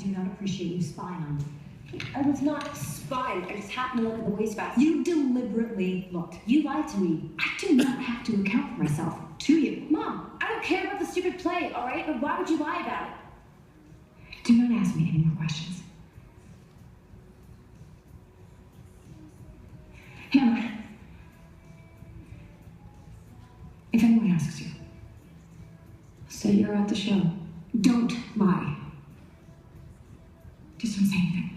do not appreciate you spying on me. I was not spying. I just happened to look at the wastebasket. You deliberately looked. You lied to me. I do not have to account for myself. To you. Mom, I don't care about the stupid play, all right? But why would you lie about it? Do not ask me any more questions. Hannah, if anyone asks you, say you're at the show. Don't lie. Just don't say anything.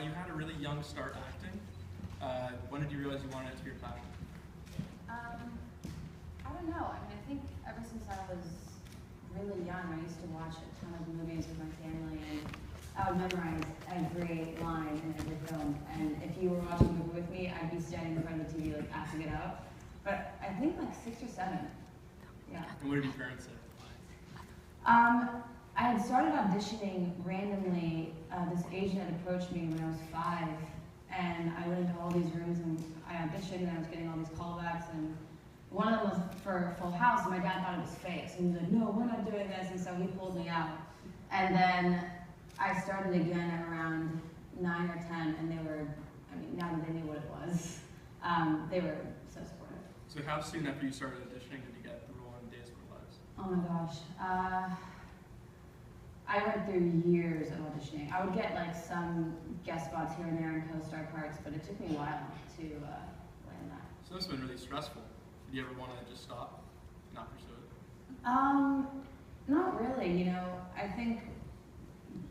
You had a really young start acting. When did you realize you wanted it to be your passion? I don't know. I mean, I think ever since I was really young, I used to watch a ton of movies with my family, and I would memorize every line in every film. And if you were watching a movie with me, I'd be standing in front of the TV, like, acting it out. But I think like 6 or 7. Yeah. And what did your parents say? I had started auditioning randomly. This agent had approached me when I was 5, and I went into all these rooms and I auditioned, and I was getting all these callbacks, and one of them was for Full House, and my dad thought it was fake, so he was like, no, we're not doing this, and so he pulled me out. And then I started again at around 9 or 10, and they were, I mean, now that they knew what it was, they were so supportive. So how soon after you started auditioning did you get the role in Days of Our Lives? Oh my gosh. I went through years of auditioning. I would get like some guest spots here and there in co-star parts, but it took me a while to land that. So this has been really stressful. Did you ever want to just stop, not pursue it? Not really. You know, I think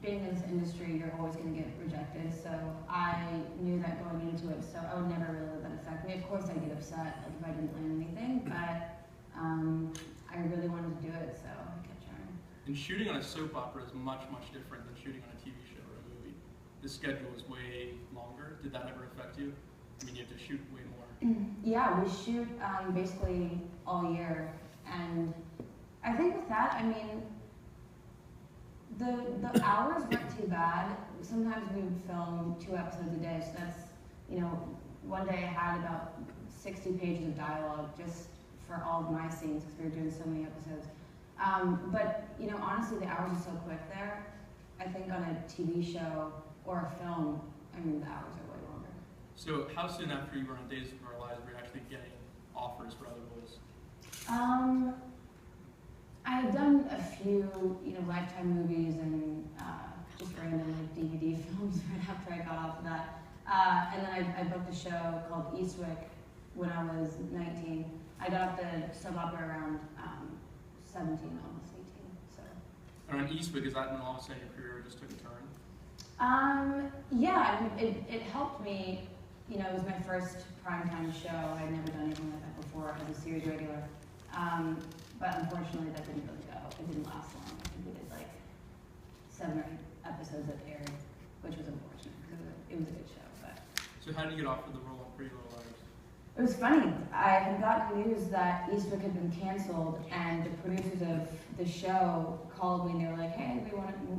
being in this industry, you're always going to get rejected. So I knew that going into it, so I would never really let that affect me. Of course, I'd get upset like if I didn't land anything, but I really wanted to do it, so I kept trying. And shooting on a soap opera is much, much different than shooting on a TV show or a movie. The schedule is way longer. Did that ever affect you? I mean, you have to shoot way more. Yeah, we shoot basically all year, and I think with that, I mean, the hours weren't too bad. Sometimes we would film 2 episodes a day, so that's, you know, one day I had about 60 pages of dialogue just for all of my scenes because we were doing so many episodes. But, you know, honestly, the hours are so quick there. I think on a TV show or a film, I mean, the hours are way longer. So how soon after you were on Days of Our Lives were you actually getting offers for other roles? I had done a few, you know, Lifetime movies and just random like DVD films right after I got off of that. And then I booked a show called Eastwick when I was 19. I got off the soap opera around 17, almost 18. So. And on Eastwick, is that when all of a sudden your career just took a turn? Yeah, I mean, it helped me. You know, it was my first primetime show. I'd never done anything like that before as a series regular. But unfortunately, that didn't really go. It didn't last long. I think we did like 7 or 8 episodes that aired, which was unfortunate because it was a good show. But so how did you get offered the role on Pretty Little Liars? it was funny. I had gotten news that Eastwick had been canceled, and the producers of the show called me and they were like, "Hey,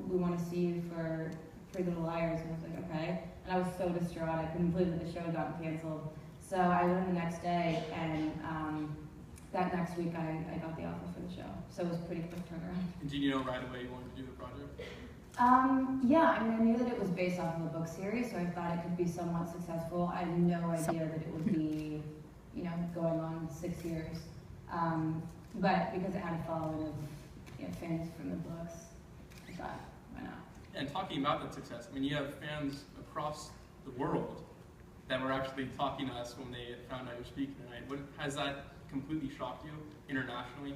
we want to see you for Pretty Little Liars." And I was like, "Okay." And I was so distraught. I couldn't believe that the show had gotten canceled. So I went in the next day, and that next week I got the offer for the show. So it was a pretty quick turnaround. And did you know right away you wanted to do the project? Yeah, I mean, I knew that it was based off of a book series, so I thought it could be somewhat successful. I had no idea that it would be, you know, going on 6 years. But because it had a following of, you know, fans from the books, I thought, why not? And talking about that success, I mean, you have fans across the world that were actually talking to us when they found out you were speaking tonight. Has that completely shocked you internationally?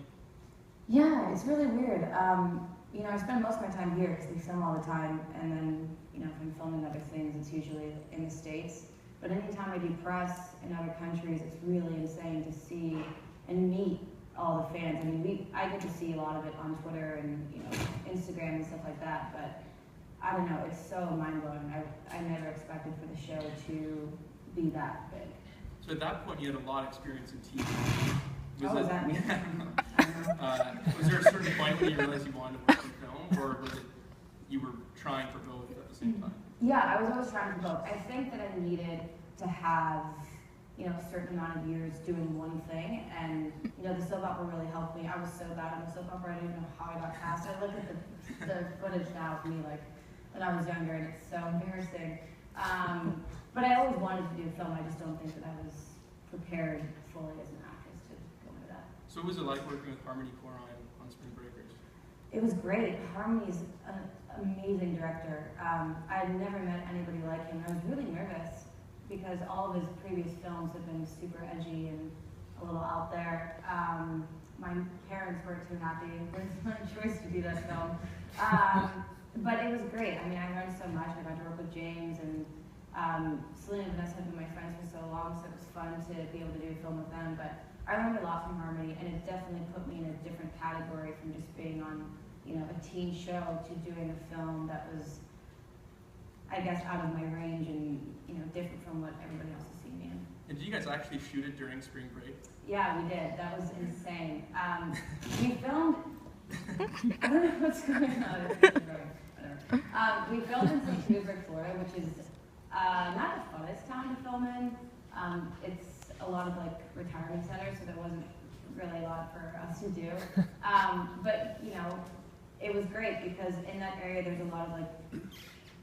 Yeah, it's really weird. You know, I spend most of my time here because we film all the time, and then, you know, if I'm filming other things, it's usually in the States. But anytime I do press in other countries, it's really insane to see and meet all the fans. I mean, I get to see a lot of it on Twitter and, you know, Instagram and stuff like that, but I don't know, it's so mind-blowing. I never expected for the show to be that big. So at that point, you had a lot of experience in TV. Was that me? Was there a certain point when you realized you wanted to work in film, or was it you were trying for both at the same time? Yeah, I was always trying for both. I think that I needed to have, a certain amount of years doing one thing, and the soap opera really helped me. I was so bad at the soap opera, I didn't even know how I got cast. I look at the footage now of me, like, when I was younger, and it's so embarrassing. But I always wanted to do film, I just don't think that I was prepared fully as an actress to go into that. So what was it like working with Harmony Korine on Spring Breakers? It was great. Harmony's an amazing director. I'd never met anybody like him. I was really nervous because all of his previous films have been super edgy and a little out there. My parents weren't too happy with my choice to do that film. But it was great. I mean, I learned so much. I got to work with James, and Selena and Vanessa have been my friends for so long, so it was fun to be able to do a film with them. But I learned a lot from Harmony, and it definitely put me in a different category from just being on, a teen show to doing a film that was, I guess, out of my range and, different from what everybody else has seen me in. And did you guys actually shoot it during spring break? Yeah, we did. That was insane. We filmed, I don't know what's going on. We filmed in St. Petersburg, Florida, which is not the funnest town to film in. It's a lot of retirement centers, so there wasn't really a lot for us to do. But it was great because in that area there's a lot of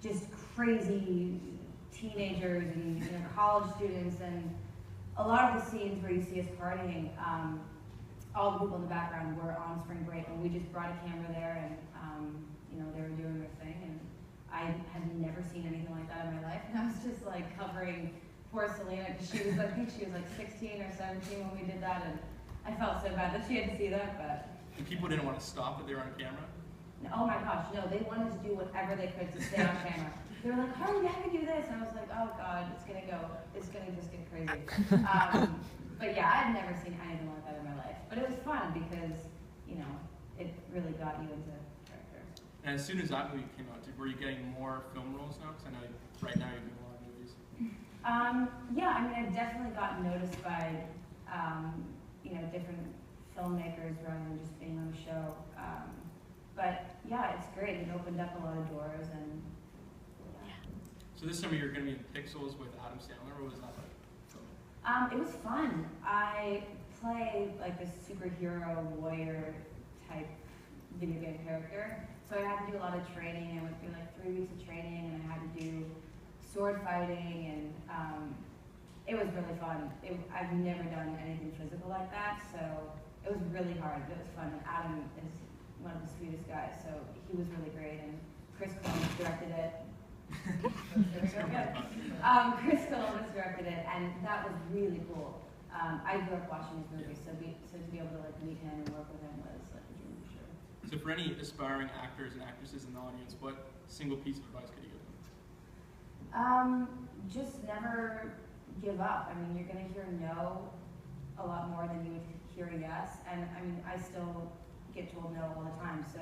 just crazy teenagers and college students, and a lot of the scenes where you see us partying, all the people in the background were on spring break, and we just brought a camera there, and they were doing their thing, and I had never seen anything like that in my life, and I was just covering poor Selena because she was, I think she was 16 or 17 when we did that, and I felt so bad that she had to see that, but. And people didn't want to stop that they were on camera? Oh my gosh, no, they wanted to do whatever they could to stay on camera. They were like, Harley, how can we do this? And I was like, oh God, it's gonna just get crazy. But yeah, I've never seen anything like that in my life. But it was fun because, it really got you into character. And as soon as that movie came out, were you getting more film roles now? Because I know right now you're doing a lot of movies. Yeah, I mean, I've definitely gotten noticed by, different filmmakers rather than just being on a show. But yeah, it's great. It opened up a lot of doors, and yeah. So this summer you're going to be in Pixels with Adam Sandler. What was that like? It was fun. I play this superhero warrior type video game character. So I had to do a lot of training. I went through 3 weeks of training, and I had to do sword fighting, and it was really fun. I've never done anything physical like that, so it was really hard. It was fun. And Adam is one of the sweetest guys, so he was really great. And Chris Columbus directed it. Chris Columbus directed it, and that was really cool. I grew up watching his movies, so to be able to meet him and work with him was a dream for sure. So for any aspiring actors and actresses in the audience, what single piece of advice could you give them? Just never give up. I mean, you're going to hear no a lot more than you would hear a yes, and I mean, I still get told no all the time, so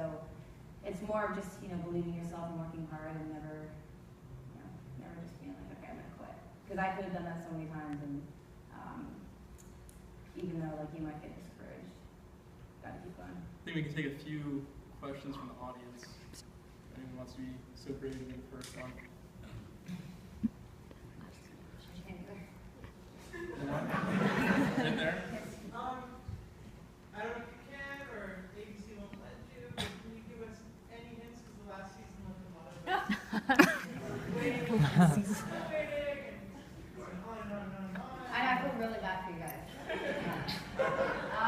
it's more of just, believing yourself and working hard and never just being like, okay, I'm going to quit. Because I could have done that so many times, and even though you might get discouraged, gotta keep going. I think we can take a few questions from the audience. If anyone wants to be so brave to be the first one. In there? I don't know if you can, or ABC won't let you, but can you give us any hints? Because the last season was a lot of waiting and on and on and on and on. I feel really bad for you guys.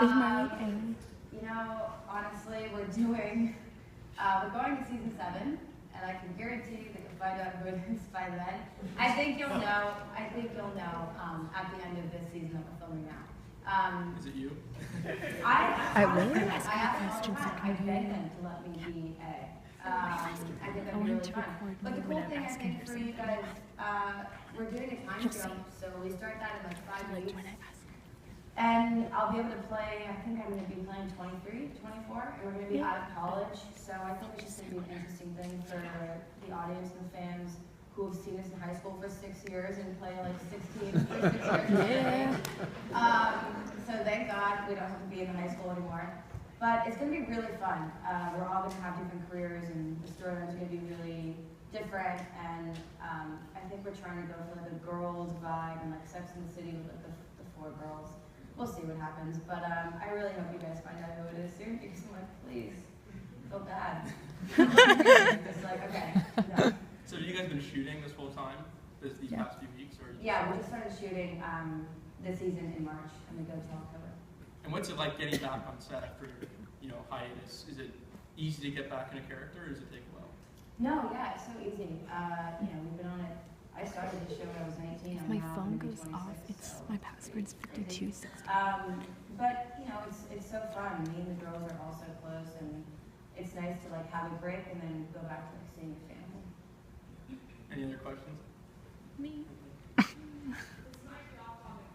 Is Marley in? Honestly, we're going to season 7, and I can guarantee that you'll find out who it is by then. I think you'll know at the end of this season that we're filming now. Is it you? I will ask asked questions all the time. I begged them to let me be A. I think that'd be really fun. But the cool thing I think for you guys, we're doing a time jump, so we start that in 5 weeks. And I'll be able to play, I think I'm going to be playing 23, 24, and we're going to be out of college. So I think it's just going to be an interesting thing for the audience and the fans who have seen us in high high school for 6 years and play like 16 for 6 years. So thank God we don't have to be in high school anymore. But it's going to be really fun. We're all going to have different careers, and the storyline's going to be really different. And I think we're trying to go for like a girls vibe and like Sex and the City with like the 4 girls. We'll see what happens. But I really hope you guys find out who it is soon, because I'm like, please, feel bad. Just like, okay, no. So have you guys been shooting this whole time, these past few weeks? Or Yeah, we just started shooting this season in March, and we go till October. And what's it like getting back on set after hiatus? Is it easy to get back in a character, or does it take a while? No, yeah, it's so easy. We've been on it. I started the show when I was 19. If I'm my now phone gonna be goes 26, off, it's so my password's crazy. 5260. But it's so fun. Me and the girls are all so close, and it's nice to like have a break and then go back to like seeing your family. Any other questions? Me. This might be off topic.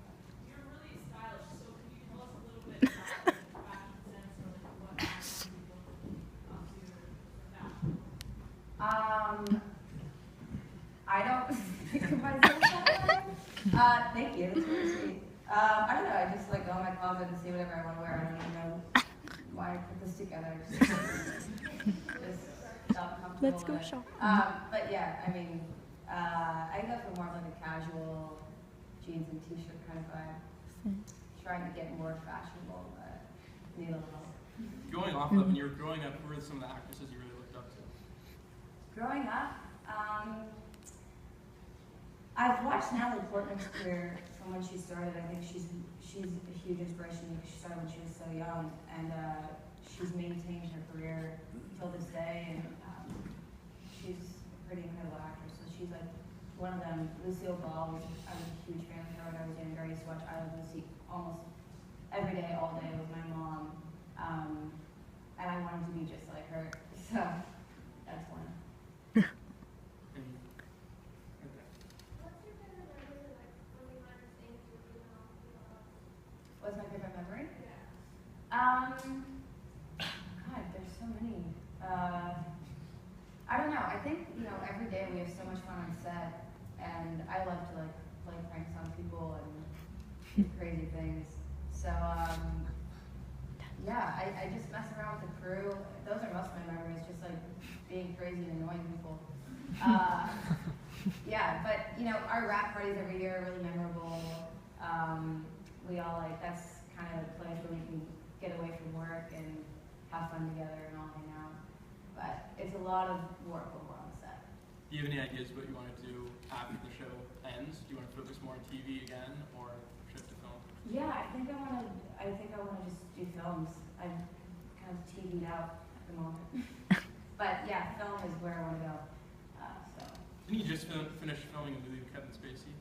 You're really stylish, so can you tell us a little bit about like, fashion sense or like what fashion people up to for fashion? I don't think of myself that way. Thank you. That's really sweet. I don't know. I just like go in my closet and see whatever I want to wear. I don't even know why I put this together. Just felt comfortable. Let's go with it. shopping. But yeah, I mean, I go for more of like a casual jeans and t-shirt kind of vibe. Trying to get more fashionable, but need a little help. Going off of when you were growing up, who were some of the actresses you really looked up to? Growing up, I've watched Natalie Portman's career from when she started. I think she's a huge inspiration because she started when she was so young, and she's maintained her career till this day. And she's a pretty incredible actress. So she's like one of them. Lucille Ball, I was a huge fan of her when I was younger. I used to watch I Love Lucy almost every day, all day with my mom, and I wanted to be just like her. So that's one. What's my favorite memory? God, there's so many. I don't know. I think every day we have so much fun on set, and I love to like play pranks on people and do crazy things. So yeah, I just mess around with the crew. Those are most of my memories, just like being crazy and annoying people. Yeah, but our rap parties every year are really memorable. We all that's kind of the place where we can get away from work and have fun together and all hang out. But it's a lot of work when we're on the set. Do you have any ideas what you want to do after the show ends? Do you want to focus more on TV again, or shift to film? Yeah, I think I want to just do films. I'm kind of TV'd out at the moment. But yeah, film is where I want to go. Didn't you just finish filming a movie with Kevin Spacey?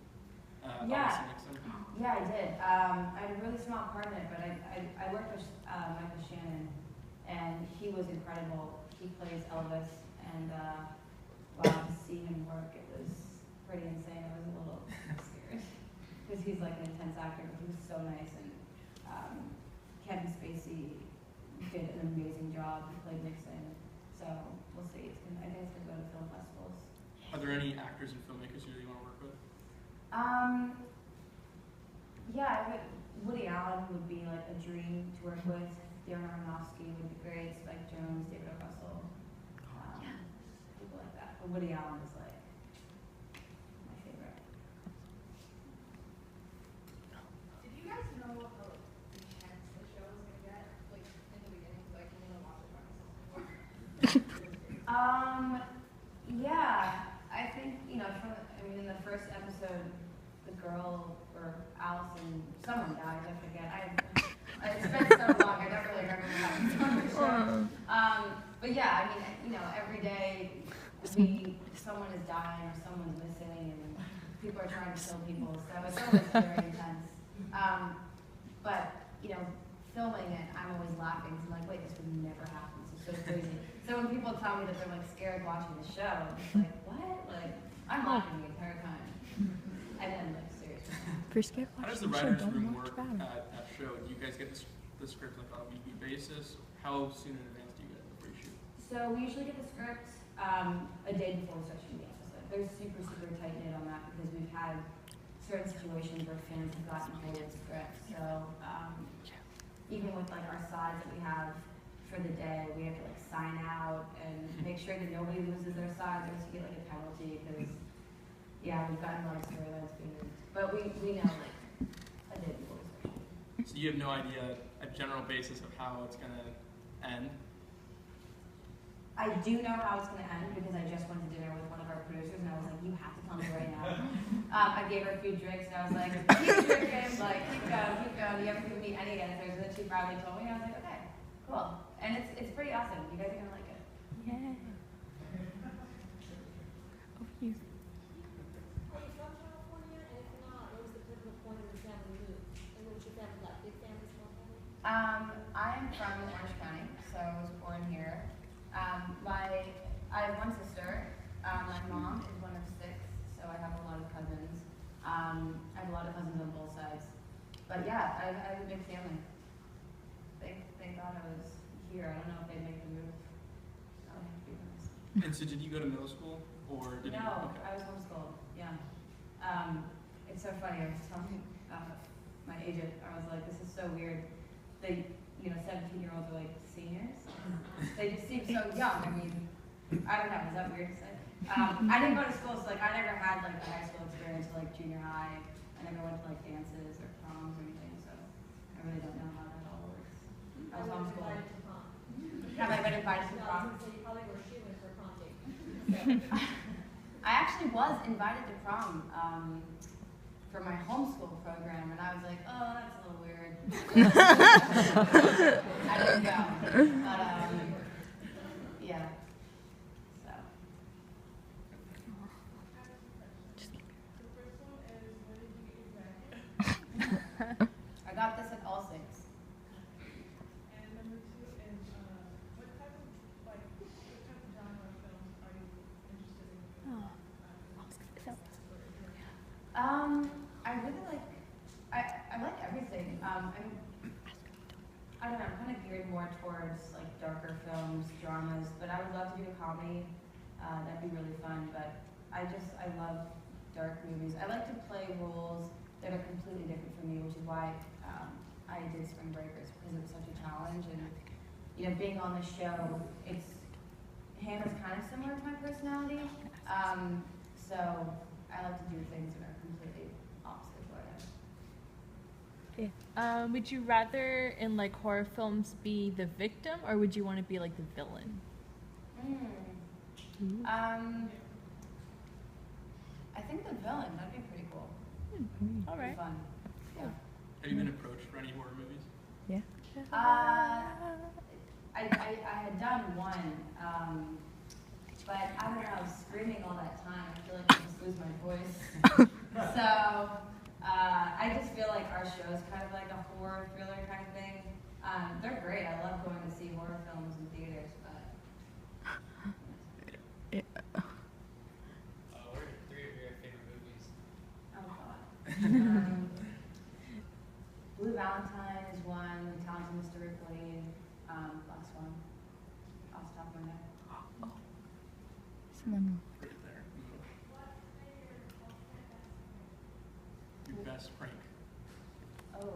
Yeah. Nixon? Yeah, I did. I had a really small part in it, but I worked with Michael Shannon, and he was incredible. He plays Elvis, and wow, to see him work, it was pretty insane. I was a little scared because he's like an intense actor, but he was so nice. And Kevin Spacey did an amazing job. He played Nixon, so we'll see. I think it's gonna go to film festivals. Are there any actors and filmmakers you really want to work with? Yeah, Woody Allen would be like a dream to work with. Darren Aronofsky would be great. Spike Jonze, David O. Russell, people like that. But Woody Allen is like my favorite. Did you guys know how intense the show was gonna get? Like in the beginning, like you didn't watch it by myself before. Yeah, I think in the first episode, the girl or Allison, someone died. I forget. It's been so long. I don't really remember what happened on the show. But yeah, every day someone is dying or someone's missing, and people are trying to kill people. So it's always very intense. But filming it, I'm always laughing. So I'm like, wait, this would never happen. This is so crazy. So when people tell me that they're like scared watching the show, I'm just like, what? Like, I'm laughing the entire time. And then like seriously. How does the writers' room work at that show? Do you guys get the script like on a weekly basis? How soon in advance do you get it before you shoot? So we usually get the script a day before we start shooting the episode. They're super, super tight knit on because we've had certain situations where fans have gotten hold of the script. So even with like our sides that we have for the day, we have to like sign out and make sure that nobody loses their side. There's to get like a penalty because yeah, we've gotten a lot of storylines being moved. But we know like a day before we start shooting. So you have no idea a general basis of how it's gonna end? I do know how it's going to end because I just went to dinner with one of our producers and I was like, you have to tell me right now. I gave her a few drinks and I was like, keep drinking, like keep going. You haven't given me any answers. And then she finally told me and I was like, okay, cool. And it's pretty awesome. You guys are going to like it. Yeah. Over here. Are you from California? And if not, what was the pivotal point of your family move? And what's your family like? Big family, small family? I am from Orange County, so I was born here. I have one sister. My mom is one of 6, so I have a lot of cousins. I have a lot of cousins on both sides. But yeah, I have a big family. Thank God I was here. I don't know if they'd make the move. I would have to be honest. And so did you go to middle school or did you? No, Okay. I was homeschooled. Yeah. It's so funny. I was telling my agent, I was like, this is so weird. They, 17-year-olds are like seniors. They just seem so young. I mean, I don't know. Is that weird to say? I didn't go to school, so like I never had like the high school experience or like junior high. I never went to like dances or proms or anything, so I really don't know how that all works. I was homeschooled. Invited to prom. Have I been invited to No, I prom? was gonna say you probably were shooting for prom date. I actually was invited to prom for my homeschool program, and I was like, oh, that's a little weird. I didn't go, but yeah. So The first one is, where did you get your jacket? I got this at All Saints. And number 2 is, what type of genre of films are you interested in? Oh. I really like, I like everything. I don't know, I'm kind of geared more towards like darker films, dramas, but I would love to do a comedy. That'd be really fun, but I love dark movies. I like to play roles that are completely different from me, which is why I did Spring Breakers, because it was such a challenge. And being on the show, Hannah's kind of similar to my personality. So I like to do things that are completely opposite of what I am. Yeah. Would you rather in like horror films be the victim or would you want to be like the villain? I think the villain, that'd be pretty cool. All Pretty right. fun. Yeah. Have you been approached for any horror movies? Yeah. I had done one, but I don't know, I was screaming all that time. I feel like I just lose my voice. So I just feel like our show is kind of like a horror thriller kind of thing. They're great. I love going to see horror films in theaters, but What are 3 of your favorite movies? oh god. Blue Valentine is one. The Talented Mr. Ripley. Last one. Off the top of my head. Someone. Right there. Your best prank. Oh.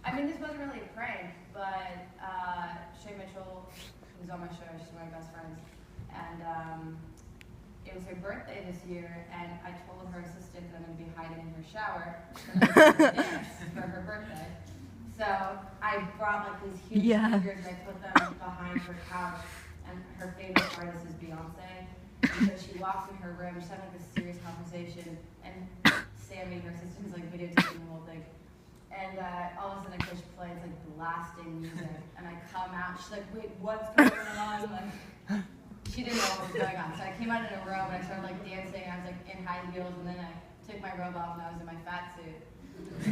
I mean, this wasn't really a prank, but Shay Mitchell, who's on my show, she's one of my best friends, and it was her birthday this year, and I told her assistant that I'm going to be hiding in her shower for her birthday. So I brought like these huge figures and I put them behind her couch, and her favorite artist is Beyonce. And so she walks in her room, she's having like this serious conversation, and Sammy, her assistant, is like videotaping the whole thing. And all of a sudden I push play, it's like blasting music, and I come out, she's like, wait, what's going on? Like, she didn't know what was going on. So I came out in a robe and I started like dancing, and I was like in high heels, and then I took my robe off and I was in my fat suit. So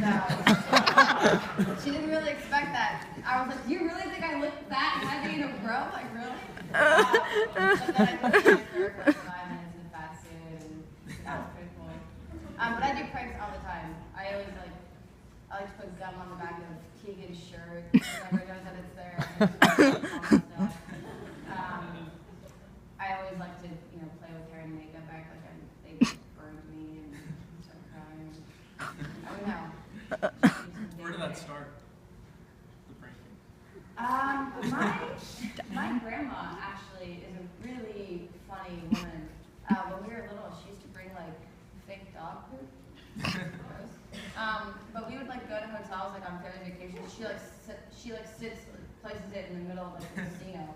she didn't really expect that. I was like, do you really think I look fat and heavy in a robe? Like, really? But then I just danced for like 5 minutes in a fat suit, and that was pretty cool. But I do pranks all the time. I like to put gum on the back of Keegan's shirt. He never knows that it's there. I always like to, play with hair and makeup, act like they burned me, fake dog poop. Gross. But we would like go to hotels like on family vacations. She sits places it in the middle of like the casino,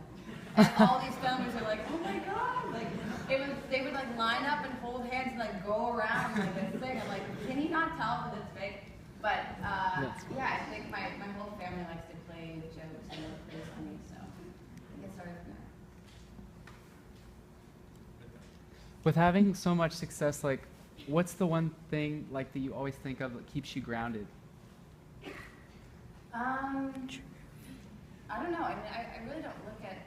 and all these families are like, oh my god, like they would like line up and hold hands and like go around like this thing. I'm like, can you not tell that it's fake? But yeah, I think my whole family likes to play jokes and it's funny, so we get started from there. With having so much success, like, what's the one thing like that you always think of that keeps you grounded? I don't know. I mean, I really don't look at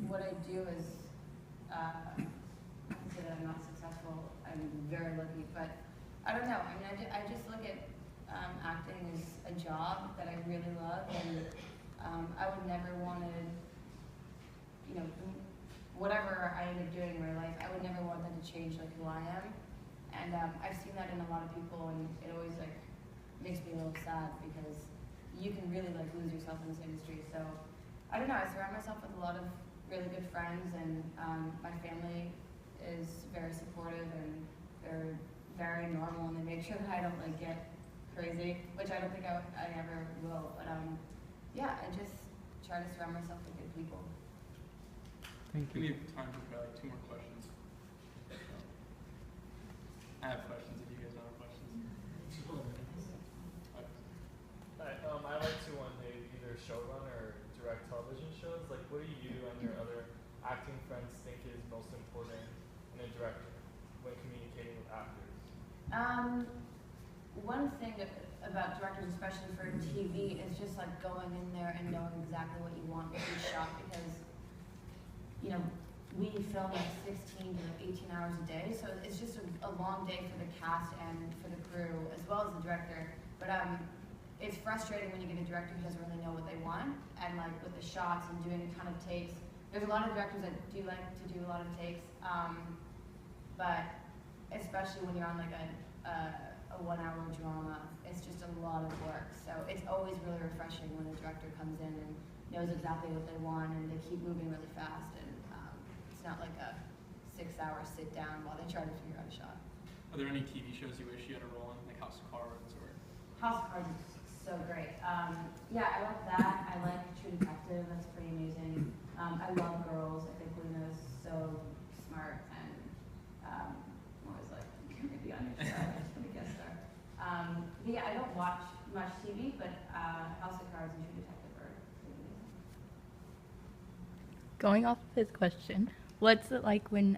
what I do as say that I'm not successful. I'm very lucky, but I don't know. I mean, I just look at acting as a job that I really love, and I would never want to, you know, whatever I end up doing in my life, I would never want that to change like who I am. And I've seen that in a lot of people, and it always like makes me a little sad because you can really like lose yourself in this industry. So I don't know. I surround myself with a lot of really good friends, and my family is very supportive, and they're very normal, and they make sure that I don't like get crazy, which I don't think I ever will. But yeah, I just try to surround myself with good people. Thank We you. have time for like 2 more questions. I have questions if you guys don't have questions. I like to one day either showrun or direct television shows. Like, what do you and your other acting friends think is most important in a director when communicating with actors? One thing about directors, especially for TV, is just like going in there and knowing exactly what you want with each shot, because you know, we film like 16 to 18 hours a day, so it's just a long day for the cast and for the crew, as well as the director. But it's frustrating when you get a director who doesn't really know what they want, and like with the shots and doing a ton of takes. There's a lot of directors that do like to do a lot of takes, but especially when you're on like a 1-hour drama, it's just a lot of work. So it's always really refreshing when a director comes in and knows exactly what they want, and they keep moving really fast, and it's not like a 6-hour sit down while they try to figure out a shot. Are there any TV shows you wish you had a role in, like House of Cards or? House of Cards is so great. Yeah, I like that. I like True Detective. That's pretty amazing. I love Girls. I think Luna's so smart, and I'm always like, can I be on your show? I just want to guest star. But yeah, I don't watch much TV, but House of Cards and True Detective are pretty amazing. Going off of his question, what's it like when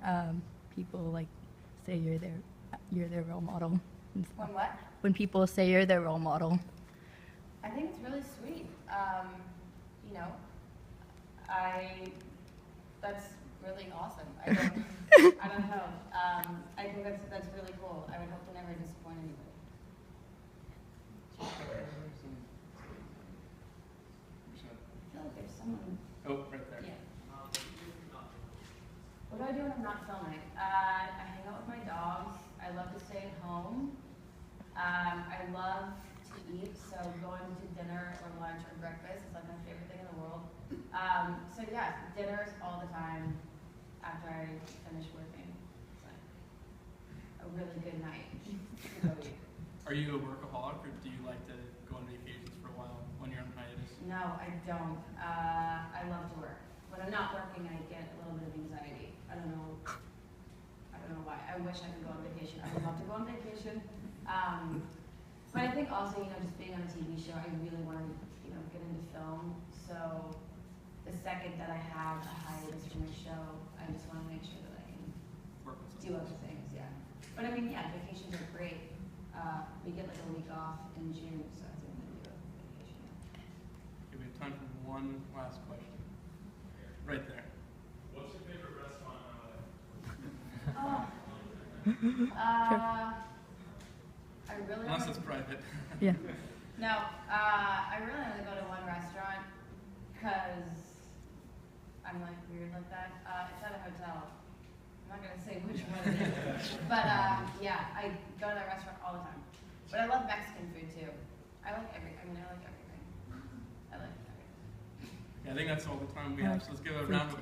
people like say you're their role model? And stuff? When what? When people say you're their role model. I think it's really sweet. You know, that's really awesome. I don't know. I think that's really cool. I would hope to never disappoint anybody. I feel like there's someone. Oh, right there. Yeah. What do I do when I'm not filming? I hang out with my dogs. I love to stay at home. I love to eat, so going to dinner or lunch or breakfast is like my favorite thing in the world. So yeah, dinners all the time after I finish working. It's like a really good night to go eat. Are you a workaholic, or do you like to go on vacations for a while when you're on hiatus? No, I don't. I love to work. When I'm not working, I get a little bit of anxiety. I don't know why. I wish I could go on vacation. I would love to go on vacation. But I think also, you know, just being on a TV show, I really want to, you know, get into film. So the second that I have a hiatus from my show, I just want to make sure that I can Work with do other things, yeah. But I mean, yeah, vacations are great. We get like a week off in June, so I think I'm going to do a vacation. Okay, we have time for one last question. Right there. What's your favorite restaurant in Oh. I really Unless only, it's private. Yeah. no, I really only go to one restaurant because I'm like weird like that. It's at a hotel. I'm not gonna say which one it is, but yeah, I go to that restaurant all the time. But I love Mexican food too. I like everything. I like everything. Yeah, I think that's all the time we have. So let's give a round of applause.